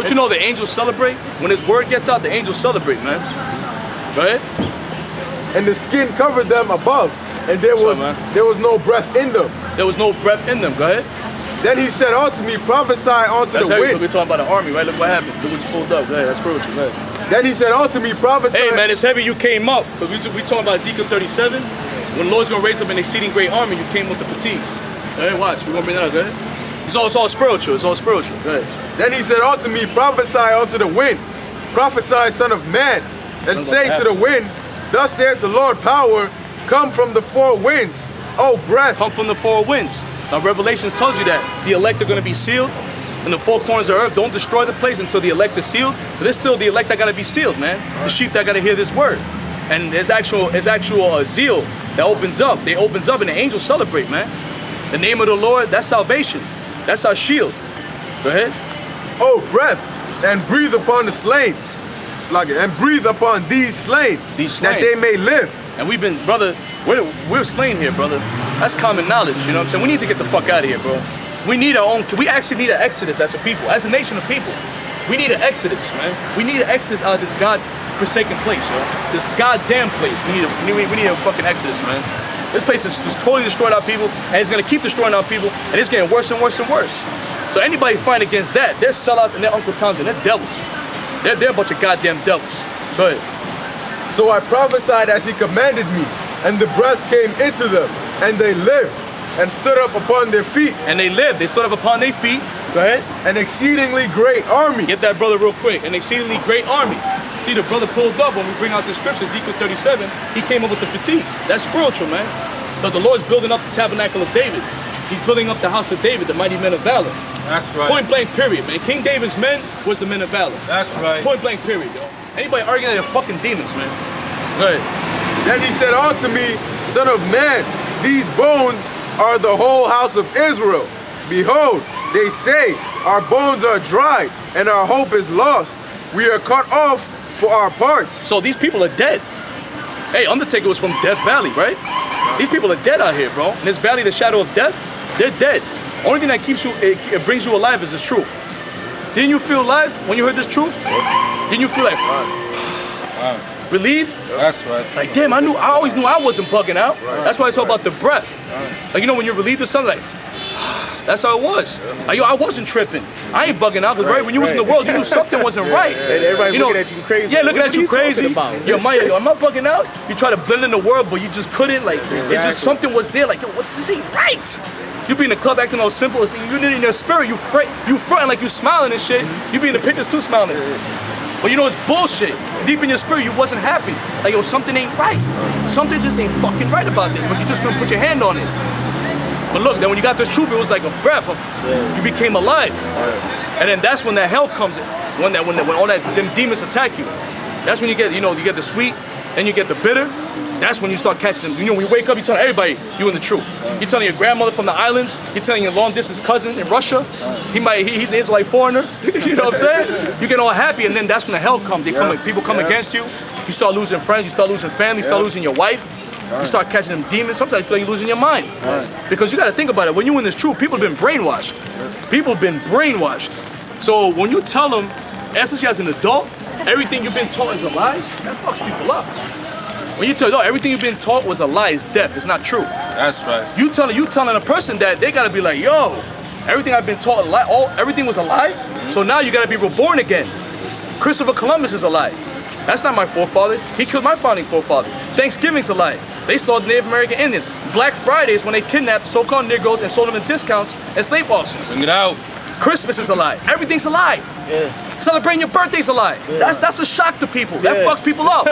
Don't you know the angels celebrate? When his word gets out, the angels celebrate, man. Go ahead. And the skin covered them above, and there was no breath in them. There was no breath in them. Go ahead. Then he said unto me, prophesy unto the wind. We're talking about the army, right? Look what happened. Look what's pulled up. Go ahead. That's spiritual. Go ahead. Then he said unto me, prophesy. Hey, man, it's heavy you came up. Because we talking about Ezekiel 37. When the Lord's going to raise up an exceeding great army, you came with the fatigues. Go ahead, watch. We're going to bring that up. Go ahead. It's all spiritual. It's all spiritual. Go ahead. Then he said unto me, prophesy unto the wind. Prophesy, son of man. And say to the wind, thus saith the Lord power, come from the four winds. Oh, breath. Come from the four winds. Now, Revelation tells you that the elect are going to be sealed. In the four corners of the earth, don't destroy the place until the elect is sealed. But there's still the elect that got to be sealed, man. The sheep that got to hear this word. And there's actual zeal that opens up. They opens up and the angels celebrate, man. The name of the Lord, that's salvation. That's our shield. Go ahead. Oh, breath, and breathe upon the slain. And breathe upon these slain, that they may live. And we've been, brother, we're slain here, brother. That's common knowledge, you know what I'm saying? We need to get the fuck out of here, bro. We need our own, we actually need an exodus as a people, as a nation of people. We need an exodus, man. We need an exodus out of this God-forsaken place, yo. This goddamn place. We need a fucking exodus, man. This place has just totally destroyed our people, and it's gonna keep destroying our people, and it's getting worse and worse and worse. So anybody fighting against that, they're sellouts and they're Uncle Toms and they're devils. They're a bunch of goddamn devils. Go ahead. So I prophesied as he commanded me, and the breath came into them, and they lived, and stood up upon their feet. And they lived, they stood up upon their feet. Go ahead. An exceedingly great army. Get that brother real quick. An exceedingly great army. See, the brother pulled up when we bring out the scripture, Ezekiel 37, he came up with the fatigues. That's spiritual, man. So the Lord's building up the tabernacle of David. He's building up the house of David, the mighty men of valor. That's right. Point blank period, man. King David's men was the men of valor. That's right. Point blank period, yo. Anybody arguing, they're fucking demons, man. Go ahead. Then he said unto me, son of man, these bones are the whole house of Israel. Behold, they say, our bones are dried, and our hope is lost. We are cut off for our parts. So these people are dead. Hey, Undertaker was from Death Valley, right? These people are dead out here, bro. In this valley, the shadow of death, they're dead. Only thing that keeps you, it brings you alive is the truth. Didn't you feel alive when you heard this truth? Didn't you feel like relieved? That's right. Like, damn, I always knew I wasn't bugging out. That's why it's all about the breath. Like, you know, when you're relieved of something, like, that's how it was. Like, yo, I wasn't tripping. I ain't bugging out, because when you was in the world, you knew something wasn't right. Everybody looking at you crazy. Yeah, looking at you crazy. Yo, am I bugging out? You try to blend in the world, but you just couldn't. Like, it's just something was there. Like, yo, what? This ain't right. You be in the club acting all simple. You in your spirit, you fronting like you smiling and shit. You be in the pictures too smiling. But you know it's bullshit. Deep in your spirit, you wasn't happy. Like, yo, something ain't right. Something just ain't fucking right about this. But you just couldn't put your hand on it. But look, then when you got this truth, it was like a breath of, you became alive. And then that's when that hell comes in. When all them demons attack you. That's when you get the sweet, and you get the bitter. That's when you start catching them. You know, when you wake up, you telling everybody you in the truth. You're telling your grandmother from the islands. You're telling your long distance cousin in Russia. He's an Israelite foreigner. You know what I'm saying? You get all happy, and then that's when the hell comes. People come against you. You start losing friends. You start losing family. You start losing your wife. You start catching them demons. Sometimes you feel like you're losing your mind. Because you got to think about it. When you're in this truth, people have been brainwashed. People have been brainwashed. So when you tell them, especially as an adult, everything you've been taught is a lie, that fucks people up. When you tell them, everything you've been taught was a lie, it's death, it's not true. That's right. You telling a person that, they gotta be like, yo, everything I've been taught a lie, everything was a lie, so now you gotta be reborn again. Christopher Columbus is a lie. That's not my forefather. He killed my founding forefathers. Thanksgiving's a lie. They slaughtered Native American Indians. Black Friday is when they kidnapped so-called Negroes and sold them in discounts and slave auctions. Bring it out. Christmas is a lie. Everything's a lie. Yeah. Celebrating your birthday's a lie. Yeah. That's a shock to people. That fucks people up.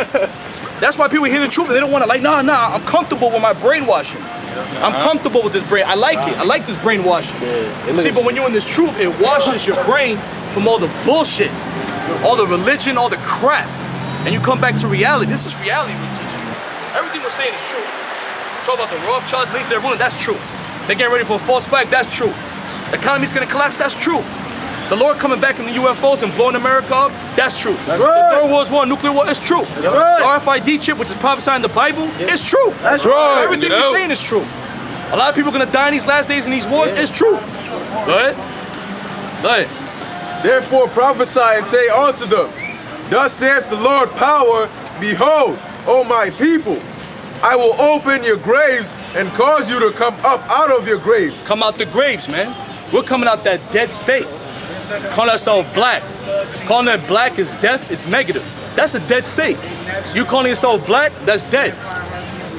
That's why people hear the truth and they don't want to, like, nah, I'm comfortable with my brainwashing. I'm comfortable with this brain. I like it. I like this brainwashing. See, but when you're in this truth, it washes your brain from all the bullshit, all the religion, all the crap. And you come back to reality. This is reality we're teaching. Everything we're saying is true. Talk about the Rothschilds, they're ruling, that's true. They're getting ready for a false flag, that's true. The economy's gonna collapse, that's true. The Lord coming back in the UFOs and blowing America up, that's true. That's right. The Third World War, nuclear war, it's true. That's right. The RFID chip, which is prophesied in the Bible, it's true. That's right. Everything we're saying is true. A lot of people are gonna die in these last days in these wars, it's true. Go ahead. Go ahead. Therefore prophesy and say unto them, Thus saith the Lord power, Behold, O my people, I will open your graves and cause you to come up out of your graves. Come out the graves, man. We're coming out that dead state. Calling ourselves black. Calling it black is death, is negative. That's a dead state. You calling yourself black, that's dead.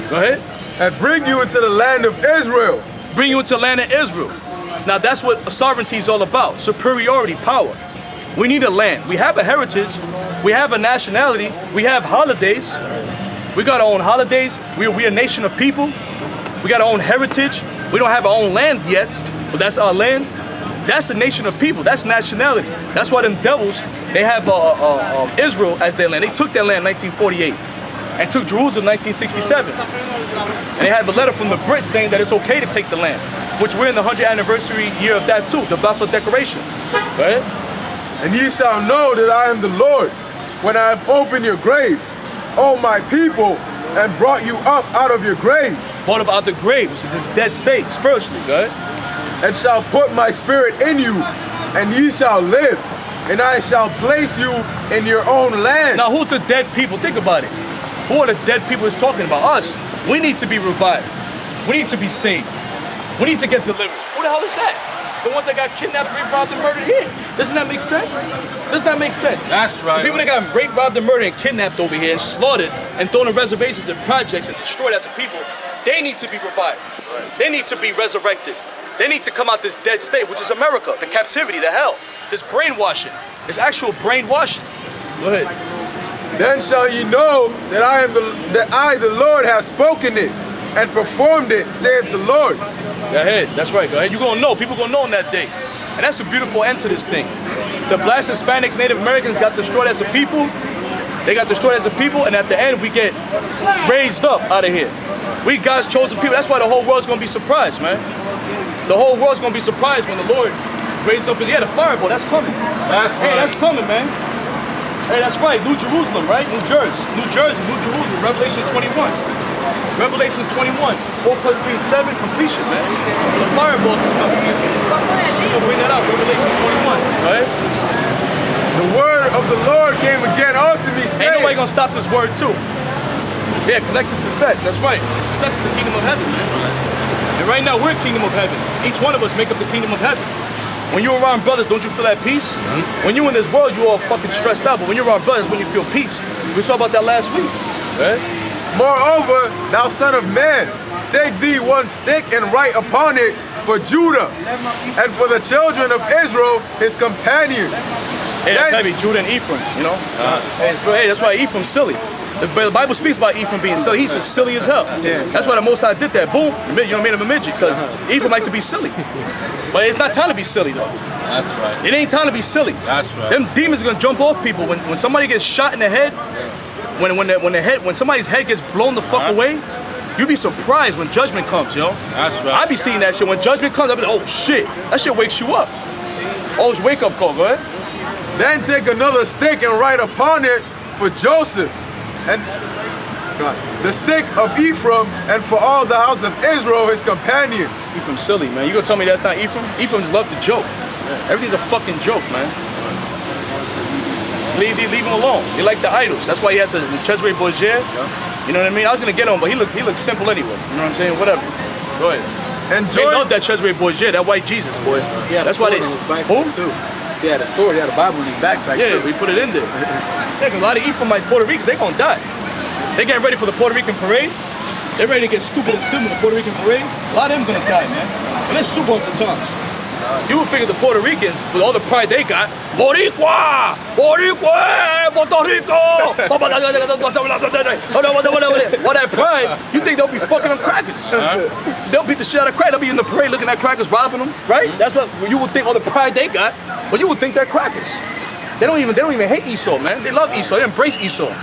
Go ahead. And bring you into the land of Israel. Bring you into the land of Israel. Now that's what sovereignty is all about. Superiority, power. We need a land. We have a heritage. We have a nationality. We have holidays. We got our own holidays. We're a nation of people. We got our own heritage. We don't have our own land yet, but that's our land. That's a nation of people. That's nationality. That's why them devils, they have Israel as their land. They took their land in 1948 and took Jerusalem in 1967. And they have a letter from the Brits saying that it's okay to take the land, which we're in the 100th anniversary year of that too, the Balfour Declaration. Right? And ye shall know that I am the Lord, when I have opened your graves, O my people, and brought you up out of your graves. Brought up out of the graves, which is this dead state, spiritually, right? And shall put my spirit in you, and ye shall live, and I shall place you in your own land. Now, who's the dead people? Think about it. Who are the dead people he's talking about? Us. We need to be revived. We need to be saved. We need to get delivered. Who the hell is that? The ones that got kidnapped, raped, robbed, and murdered here. Doesn't that make sense? Doesn't that make sense? That's right. The people that got raped, robbed, and murdered and kidnapped over here and slaughtered and thrown in reservations and projects and destroyed as a people, they need to be revived. They need to be resurrected. They need to come out this dead state, which is America, the captivity, the hell, this brainwashing, this actual brainwashing. Go ahead. Then shall ye know that I, the Lord, have spoken it and performed it, saith the Lord. Go ahead. That's right. Go ahead. You're gonna know. People gonna know on that day, and that's a beautiful end to this thing. The blacks, Hispanics, Native Americans got destroyed as a people. They got destroyed as a people, and at the end we get raised up out of here. We God's chosen people. That's why the whole world's gonna be surprised, man. The whole world's gonna be surprised when the Lord raises up in the air. The fireball, that's coming. That's coming, man. Hey, that's right. New Jerusalem, right? New Jersey, New Jerusalem. Revelation 21. Revelation 21. 4 plus 3 is 7. Completion, man. The fireball is coming. We'll bring that out. Revelation 21. Right? The word of the Lord came again unto me, saying. Ain't nobody gonna stop this word too. Yeah, collective success. That's right. Success is the kingdom of heaven, man. And right now we're kingdom of heaven. Each one of us make up the kingdom of heaven. When you're around brothers, don't you feel that peace? When you're in this world, you're all fucking stressed out. But when you're around brothers, when you feel peace. We saw about that last week. Right? Moreover, thou son of man, take thee one stick and write upon it for Judah and for the children of Israel, his companions. Hey, that's heavy, Judah and Ephraim, you know? Hey, that's why Ephraim's silly. The Bible speaks about Ephraim being silly. He's just silly as hell. That's why the Most High did that. Boom, you know, made him a midget, because Ephraim likes to be silly. But it's not time to be silly, though. That's right. It ain't time to be silly. That's right. Them demons are gonna jump off people. When somebody gets shot in the head, when somebody's head gets blown the fuck away, you be surprised when judgment comes, yo. That's right. I be seeing that shit. When judgment comes, I be like, oh shit, that shit wakes you up. Always wake up call, go ahead. Then take another stick and write upon it for Joseph, and the stick of Ephraim, and for all the house of Israel, his companions. Ephraim's silly, man. You gonna tell me that's not Ephraim? Ephraim just love to joke. Everything's a fucking joke, man. Leave him alone. They like the idols. That's why he has the Cesare Borgia. You know what I mean? I was gonna get on, but he looked simple anyway. You know what I'm saying? Whatever. Go ahead. And They love that Cesare Borgia, that white Jesus, boy. Yeah, that's why they. Who? too. He had a sword, he had a Bible in his backpack Yeah, too. we put it in there. Yeah, 'cause a lot of Ephraimites, Puerto Ricans, they gonna die. They getting ready for the Puerto Rican parade. They're ready to get stupid and simple in the Puerto Rican parade. A lot of them gonna die, man. And let's super up the tongues. You would figure the Puerto Ricans, with all the pride they got, Boricua! Boricua! Puerto Rico! All that pride, you think they'll be fucking on crackers. They'll beat the shit out of crackers. They'll be in the parade looking at crackers, robbing them, right? That's what you would think, all the pride they got, but you would think they're crackers. They don't even hate Esau, man. They love Esau, they embrace Esau.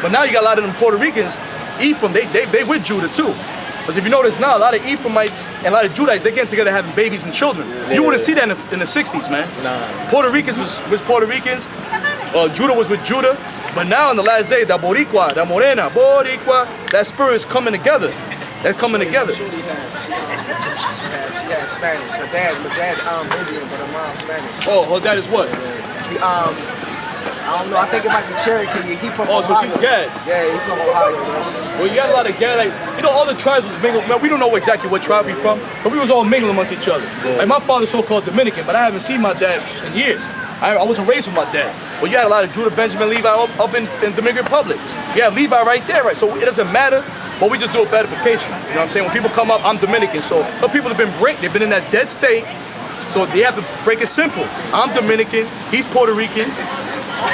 But now you got a lot of them Puerto Ricans, Ephraim, they with Judah too. Because if you notice now, a lot of Ephraimites and a lot of Judites, they getting together having babies and children. You wouldn't see that in the 60s, man. Puerto Ricans was Puerto Ricans, Judah was with Judah. But now in the last day, the Boricua, the Morena, Boricua, that spirit is coming together. They're coming together. She had Spanish. My dad Indian, but her mom's Spanish. Oh, her dad is what? I don't know. I think it might be Cherokee. He from Ohio. So she's Gad. Yeah, he's from Ohio, man. Well, you got a lot of Gad. Like, you know, all the tribes was mingled. Man, we don't know exactly what tribe we from, but we was all mingling amongst each other. Like, my father's so-called Dominican, but I haven't seen my dad in years. I wasn't raised with my dad. Well, you had a lot of Judah, Benjamin, Levi up in Dominican Republic. You have Levi right there, right? So it doesn't matter, but we just do it for edification. You know what I'm saying? When people come up, I'm Dominican. So the people have been they've been in that dead state. So they have to break it simple. I'm Dominican, he's Puerto Rican,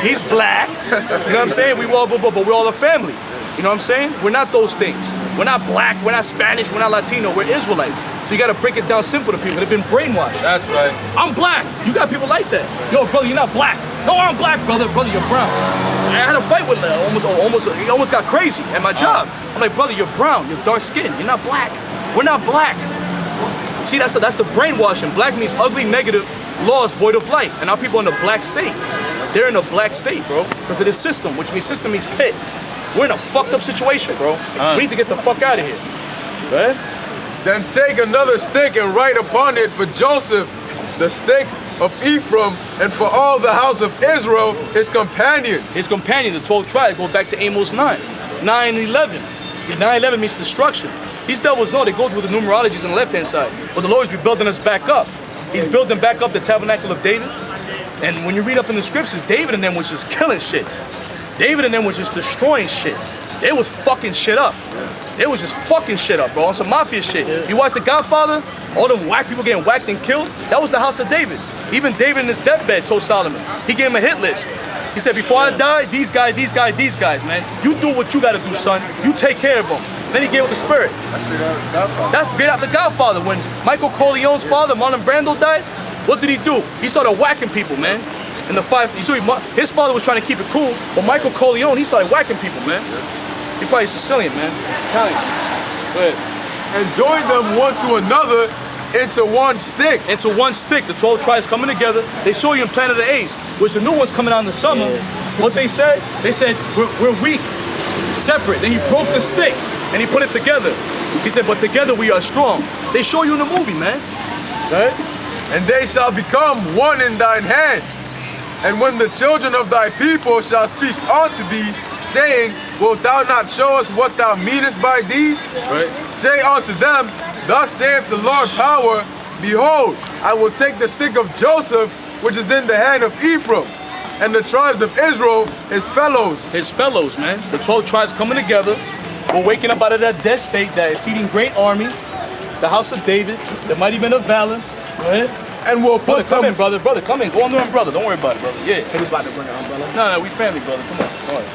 he's black. You know what I'm saying? But we're all a family. You know what I'm saying? We're not those things. We're not black, we're not Spanish, we're not Latino, we're Israelites. So you gotta break it down simple to people. They've been brainwashed. That's right. I'm black. You got people like that. Yo, brother, you're not black. No, I'm black, brother. Brother, you're brown. I had a fight with he almost got crazy at my job. I'm like, brother, you're brown, you're dark skinned, you're not black. We're not black. See, that's the brainwashing. Black means ugly, negative, laws, void of light. And our people in a black state. They're in a black state, bro, because of this system, which means system means pit. We're in a fucked up situation, bro. We need to get the fuck out of here. Right? Then take another stick and write upon it for Joseph, the stick of Ephraim, and for all the house of Israel, his companions. His companion, the 12 tribes, go back to Amos 9. 9 and 11. 9-11 means destruction. These devils know they go with the numerologies on the left-hand side. But the Lord is rebuilding us back up. He's building back up the tabernacle of David. And when you read up in the scriptures, David and them was just killing shit. David and them was just destroying shit. They was fucking shit up. They was just fucking shit up, bro, on some mafia shit. You watch The Godfather? All them whack people getting whacked and killed? That was the house of David. Even David in his deathbed told Solomon. He gave him a hit list. He said, before I die, these guys, man. You do what you gotta do, son. You take care of them. Then he gave up the spirit. That's straight out of The Godfather. That's straight out The Godfather. When Michael Corleone's father, Marlon Brando, died, what did he do? He started whacking people, man. In the five, his father was trying to keep it cool, but Michael Corleone, he started whacking people, man. He probably Sicilian, man. Italian. Go ahead. And join them one to another into one stick. Into one stick. The 12 tribes coming together. They show you in Planet of the Apes, which the new one's coming out in the summer. What they said? They said, we're weak, separate. Then he broke the stick and he put it together. He said, but together we are strong. They show you in the movie, man. Right? And they shall become one in thine hand. And when the children of thy people shall speak unto thee, saying, wilt thou not show us what thou meanest by these? Right. Say unto them, thus saith the Lord power, behold, I will take the stick of Joseph, which is in the hand of Ephraim, and the tribes of Israel, his fellows. His fellows, man. The 12 tribes coming together. We're waking up out of that dead state that is seating great army. The house of David, the mighty men of valor. Go ahead. And we'll Brother, put come them... in, brother. Brother, come in. Go on the umbrella. Don't worry about it, brother. Yeah. He was about to bring an umbrella. No, we family, brother. Come on. All right.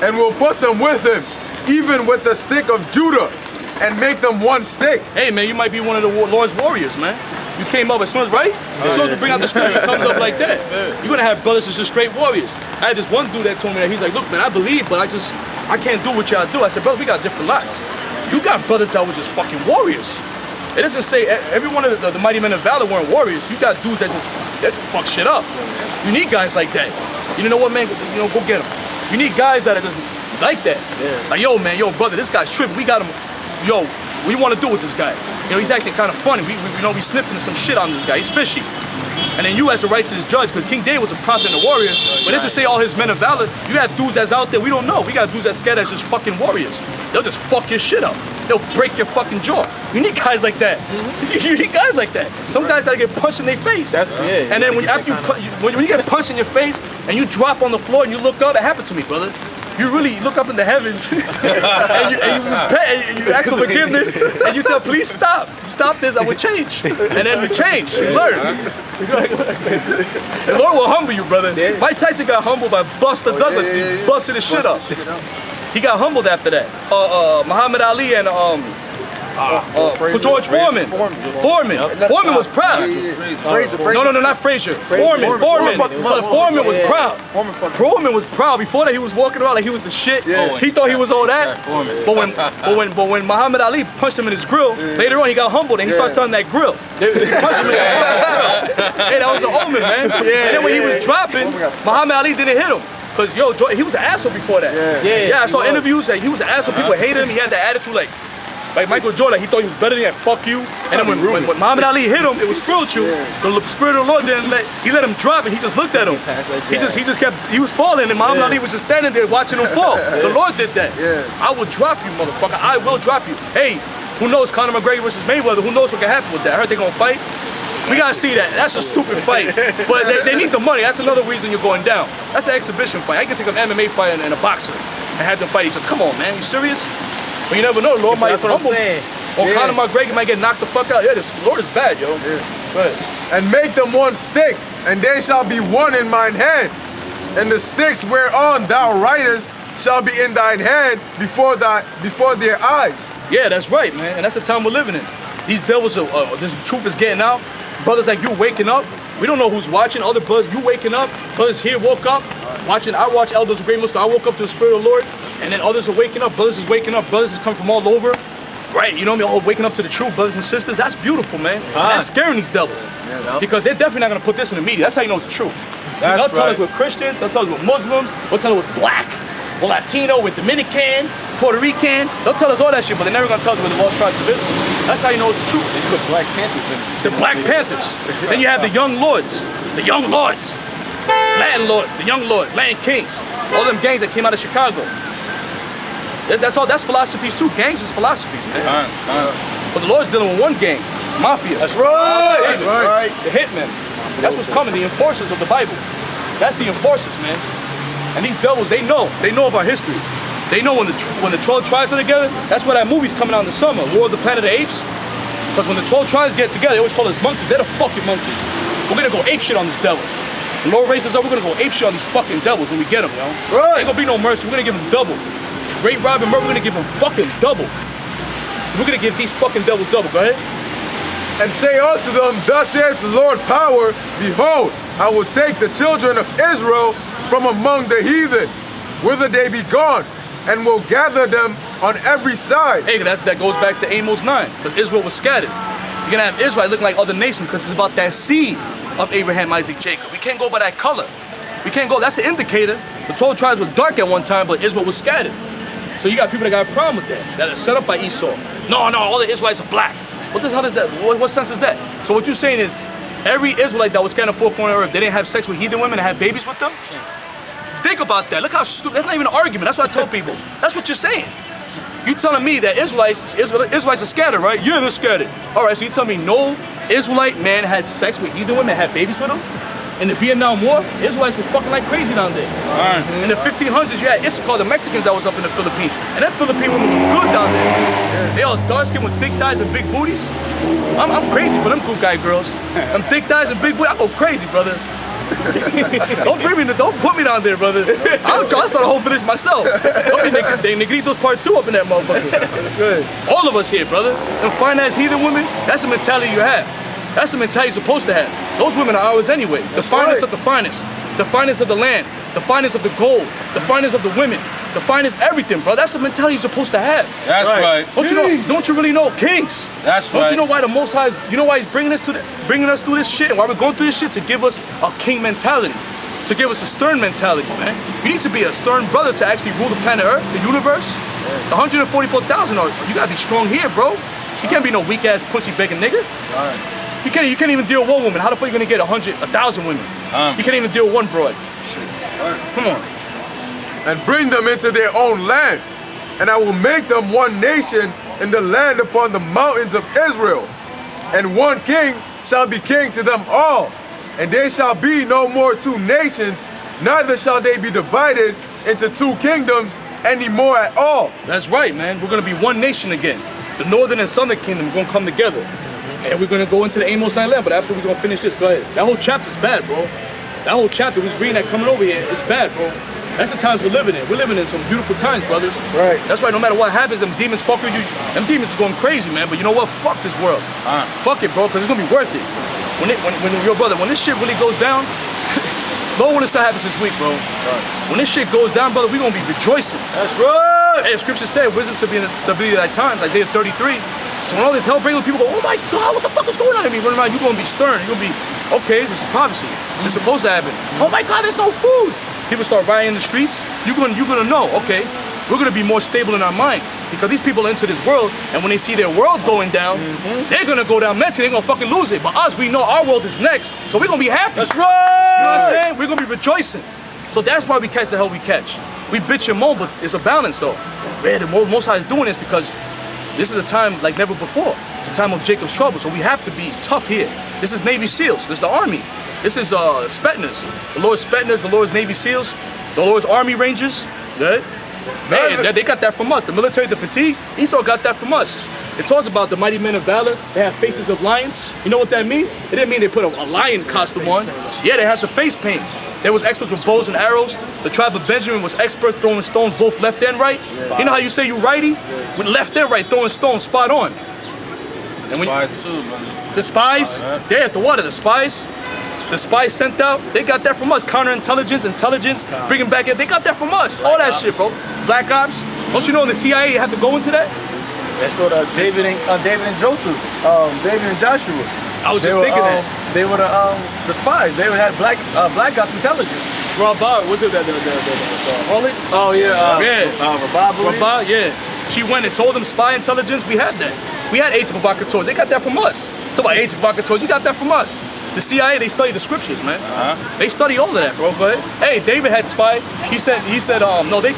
And we'll put them with him, even with the stick of Judah, and make them one stick. Hey, man, you might be one of the Lord's warriors, man. You came up as soon as, right? As soon as you bring out the script, it comes up like that. You're gonna have brothers that's just straight warriors. I had this one dude that told me that he's like, look, man, I believe, but I can't do what y'all do. I said, brother, we got different lots. You got brothers that were just fucking warriors. It doesn't say every one of the mighty men of valor weren't warriors. You got dudes that just fuck shit up. You need guys like that. You know what, man? You know, go get them. You need guys that are just like that. Yeah. Like, yo, man, yo, brother, this guy's tripping. We got him. Yo, what do you want to do with this guy? You know, he's acting kind of funny. We sniffing some shit on this guy. He's fishy. And then you as a righteous judge, because King David was a prophet and a warrior, but this is say all his men of valor. You have dudes that's out there, we don't know. We got dudes that's scared that's just fucking warriors. They'll just fuck your shit up. They'll break your fucking jaw. You need guys like that. You need guys like that. Some guys gotta get punched in their face. That's it. And then when you get punched in your face and you drop on the floor and you look up, it happened to me, brother. You really look up in the heavens and you ask for forgiveness and you tell, please stop this, I will change. And then we change, we learn. The Lord will humble you, brother. Mike Tyson got humbled by Buster Douglas. He busted his shit up. He got humbled after that. Muhammad Ali and for George Foreman. Foreman was proud. No, not Frazier. Foreman was proud. Foreman was proud. Before that, he was walking around like he was the shit. He thought he was all that. But when Muhammad Ali punched him in his grill, later on he got humbled and he started selling that grill. He punched him in the grill. Hey, that was an omen, man. And then when he was dropping, Muhammad Ali didn't hit him. Cause he was an asshole before that. Yeah, I saw interviews that he was an asshole. People hated him. He had that attitude like Like Michael Jordan, he thought he was better than that. Fuck you. And then when Muhammad Ali hit him, it was spiritual. The spirit of the Lord didn't let him drop it. He just looked at him. He just kept. He was falling, and Muhammad Ali was just standing there watching him fall. The Lord did that. I will drop you, motherfucker. I will drop you. Hey, who knows? Conor McGregor versus Mayweather. Who knows what can happen with that? I heard they're gonna fight. We gotta see that. That's a stupid fight. But they need the money. That's another reason you're going down. That's an exhibition fight. I can take an MMA fight and a boxer and have them fight each other. Come on, man. You serious? But you never know. The Lord might humble. Or Conor McGregor might get knocked the fuck out. Yeah, this Lord is bad, yo. Go ahead. And make them one stick, and they shall be one in mine hand. And the sticks whereon thou writest shall be in thine hand before their eyes. Yeah, that's right, man. And that's the time we're living in. These devils are, this truth is getting out. Brothers like you waking up. We don't know who's watching. Other brothers, you waking up. Brothers here woke up. Watching, I watch Elders of Great Muslim. I woke up to the Spirit of the Lord. And then others are waking up. Brothers is waking up. Brothers is coming from all over. Right, you know what I mean? All waking up to the truth, brothers and sisters. That's beautiful, man. That's scaring these devils. Because they're definitely not going to put this in the media. That's how you know it's the truth. They'll tell us we're Christians. They'll tell us we're Muslims. They'll tell us we're black. We're Latino. We're Dominican. Puerto Rican. They'll tell us all that shit, but they're never going to tell us we're the lost tribes of Israel. That's how you know it's the truth. They put Black Panthers in. The Black Panthers. Then you have the Young Lords. The Young Lords. Latin Lords. The Young Lords. Latin Kings. All them gangs that came out of Chicago. That's philosophies too. Gangs is philosophies, man. But the Lord's dealing with one gang. Mafia. That's right. That's right. The hitmen. That's what's coming. The enforcers of the Bible. That's the enforcers, man. And these devils, they know of our history. They know when the 12 tribes are together. That's why that movie's coming out in the summer, War of the Planet of the Apes. Because when the 12 tribes get together, they always call us monkeys. They're the fucking monkeys. We're gonna go ape shit on this devil. The Lord raises up, we're gonna go ape shit on these fucking devils when we get them, yo. Right. Ain't gonna be no mercy. We're gonna give them double. Great Robin Murray, we're gonna give them fucking double. We're gonna give these fucking devils double. Go ahead. And say unto them, thus saith the Lord power, behold, I will take the children of Israel from among the heathen, whither they be gone, and will gather them on every side. Hey, that goes back to Amos 9, because Israel was scattered. You're gonna have Israel looking like other nations, because it's about that seed of Abraham, Isaac, Jacob. We can't go by that color. We can't go, that's an indicator. The 12 tribes were dark at one time, but Israel was scattered. So you got people that got a problem with that are set up by Esau. No, all the Israelites are black. What the hell is that? What sense is that? So what you're saying is, every Israelite that was scattered in the four corners of the earth, they didn't have sex with heathen women and have babies with them? Think about that. Look how stupid. That's not even an argument. That's what I tell people. That's what you're saying. You telling me that Israelites are scattered, right? Yeah, they're scattered. All right, so you tell me no Israelite man had sex with heathen women and had babies with them? In the Vietnam War, Israelites were fucking like crazy down there. In the 1500s, you had Issachar, the Mexicans that was up in the Philippines. And that Philippine women were good down there. They all dark skinned with thick thighs and big booties. I'm crazy for them good guy girls. Them thick thighs and big booties, I go crazy, brother. Don't put me down there, brother. I'll start a whole village myself. Don't be Negritos part 2 up in that motherfucker. Good. All of us here, brother. Them fine ass heathen women, that's the mentality you have. That's the mentality you're supposed to have. Those women are ours anyway. The finest of the finest. The finest of the land. The finest of the gold. The finest of the women. The finest everything, bro. That's the mentality you're supposed to have. That's right. Don't you really know kings? That's right. Don't you know why the Most High you know why he's bringing us through this shit and why we're going through this shit? To give us a king mentality. To give us a stern mentality, man. You need to be a stern brother to actually rule the planet Earth, the universe. The 144,000, you gotta be strong here, bro. You can't be no weak ass pussy begging nigga. Right. You can't even deal with one woman. How the fuck are you gonna get 1,000 women? You can't even deal with one broad. Come on. And bring them into their own land, and I will make them one nation in the land upon the mountains of Israel. And one king shall be king to them all, and there shall be no more two nations, neither shall they be divided into two kingdoms any more at all. That's right, man. We're gonna be one nation again. The northern and southern kingdom are gonna come together. And we're gonna go into the Amos 9 land, but after we're gonna finish this, go ahead. That whole chapter's bad, bro. That whole chapter, we was reading that coming over here, it's bad, bro. That's the times we're living in. We're living in some beautiful times, brothers. Right. That's why no matter what happens, them demons fuck with you. Them demons is going crazy, man. But you know what? Fuck this world. Fuck it, bro, because it's gonna be worth it. When your brother, when this shit really goes down, Lord, when this happens this week, bro. Right. When this shit goes down, brother, we're gonna be rejoicing. That's right. Hey, the scripture said, wisdom shall be in the stability of thy times, Isaiah 33. So when all this hell breaks, people go, oh my God, what the fuck is going on? I mean, running around, you're gonna be stern. You're gonna be, okay, this is prophecy. It's supposed to happen. Oh my God, there's no food. People start rioting in the streets. You're gonna know, okay, we're gonna be more stable in our minds because these people are into this world, and when they see their world going down, they're gonna go down mentally. They're gonna fucking lose it. But us, we know our world is next, so we're gonna be happy. That's right. You know what I'm saying? We're gonna be rejoicing. So that's why we catch the hell we catch. We bitch and moan, but it's a balance though. Where the Most High is doing this because this is a time like never before. The time of Jacob's trouble. So we have to be tough here. This is Navy SEALs. This is the Army. This is Spetners. The Lord's Spetners, the Lord's Navy SEALs, the Lord's Army Rangers. Right? They got that from us. The military, the fatigues, Esau got that from us. It talks about the mighty men of valor. They have faces of lions. You know what that means? It didn't mean they put a lion costume on. Yeah, they had the face paint. There was experts with bows and arrows. The tribe of Benjamin was experts throwing stones both left and right. You know how you say you righty? With left and right, throwing stones spot on. And Spies too, man. the spies, they're at the water. The spies sent out, they got that from us. Counterintelligence, intelligence, bringing back it. They got that from us. All that shit, bro. Black ops. Don't you know in the CIA you have to go into that? That's what David and Joseph, David and Joshua. I was just thinking that. They were the spies. They had black ops intelligence. Rabah, was it the harlot? Oh yeah. Rabah, yeah. She went and told them spy intelligence. We had that. We had aides provocateurs. They got that from us. So about aides provocateurs, you got that from us. The CIA, they study the scriptures, man. They study all of that, bro. But hey, David had spy. He said, no, they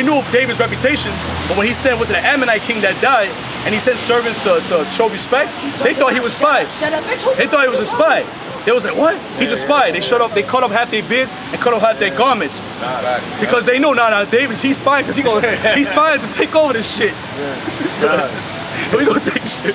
knew of David's reputation, but when he said, was it an Ammonite king that died, and he sent servants to show respects, they thought he was spies. They thought he was a spy. They was like, what? He's a spy. They cut off half their beards and cut off half their garments. Because they know, David, he's spying because he's spying to take over this shit. We gonna take shit.